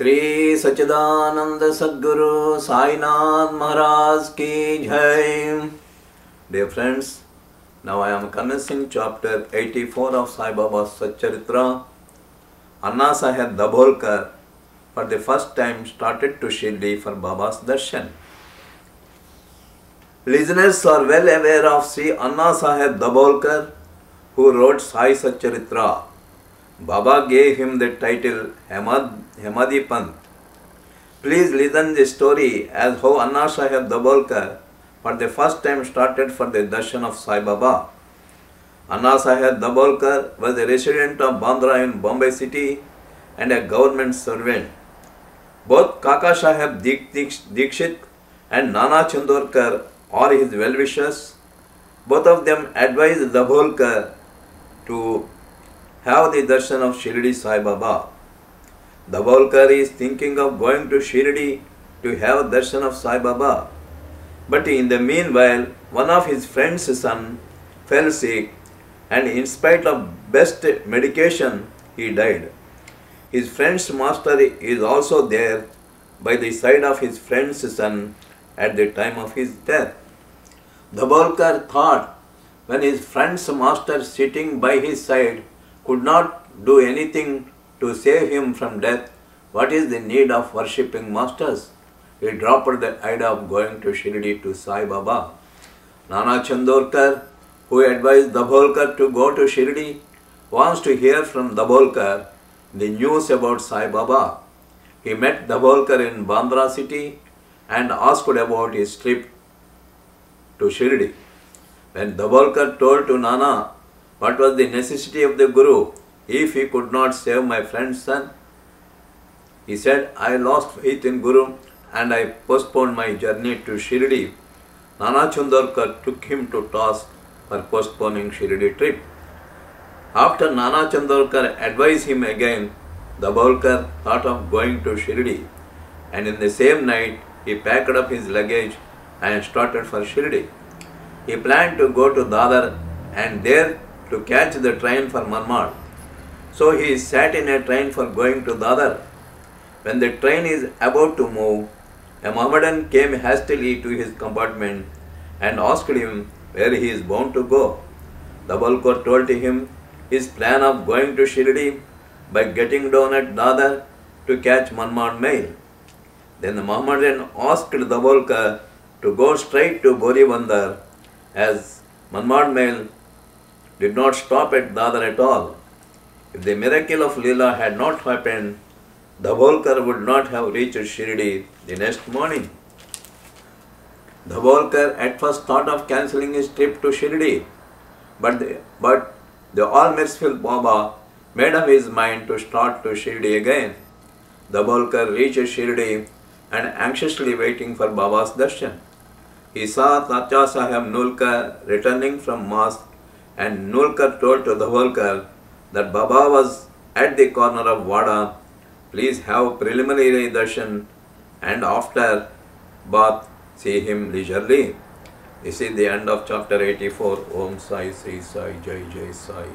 श्री सच्चिदानंद सद्गुरु साईनाथ महाराज की जय. Dear friends, now I am commencing chapter 84 of Sai Baba's Satcharitra. Anna Saheb Dabholkar for the first time started to Shirdi for Baba's darshan. Listeners are well aware of Sri Anna Saheb Dabholkar, who wrote Sai Satcharitra. Baba gave him the title Hemadi Pant. Please listen the story as how Anna Saheb Dabholkar for the first time started for the darshan of Sai Baba. Anna Saheb Dabholkar was a resident of Bandra in Bombay city and a government servant. Both Kaka Saheb Dikshit and Nana Chandorkar are his well-wishers. Both of them advised Dabholkar to have the darshan of Shirdi Sai Baba. Dabholkar is thinking of going to Shirdi to have darshan of Sai Baba. But in the meanwhile, one of his friend's son fell sick, and in spite of best medication, he died. His friend's master is also there by the side of his friend's son at the time of his death. Dabholkar thought, when his friend's master sitting by his side could not do anything to save him from death, what is the need of worshipping masters? He dropped the idea of going to Shirdi to Sai Baba. Nana Chandorkar, who advised Dabholkar to go to Shirdi, wants to hear from Dabholkar the news about Sai Baba. He met Dabholkar in Bandra city and asked about his trip to Shirdi. When Dabholkar told to Nana what was the necessity of the Guru if he could not save my friend's son, he said, I lost faith in Guru and I postponed my journey to Shirdi. Nana Chandorkar took him to task for postponing Shirdi trip. After Nana Chandorkar advised him again, Dabholkar thought of going to Shirdi, and in the same night he packed up his luggage and started for Shirdi. He planned to go to Dadar and there to catch the train for Manmad. So he sat in a train for going to Dadar. When the train is about to move, a Mohammedan came hastily to his compartment and asked him where he is bound to go. Dabholkar told him his plan of going to Shirdi by getting down at Dadar to catch Manmad mail. Then the Mohammedan asked Dabholkar to go straight to Boribandar, as Manmad mail did not stop at Dadar at all. If the miracle of Leela had not happened, Dabholkar would not have reached Shirdi the next morning. Dabholkar at first thought of cancelling his trip to Shirdi, but the all-merciful Baba made up his mind to start to Shirdi again. Dabholkar reached Shirdi and anxiously waiting for Baba's darshan. He saw Tacha Saheb Nulkar returning from mosque, and Nulkar told to Dabholkar that Baba was at the corner of Wada. Please have preliminary darshan and after bath see him leisurely. This is the end of chapter 84. Om Sai Sri Sai Jai Jai Sai.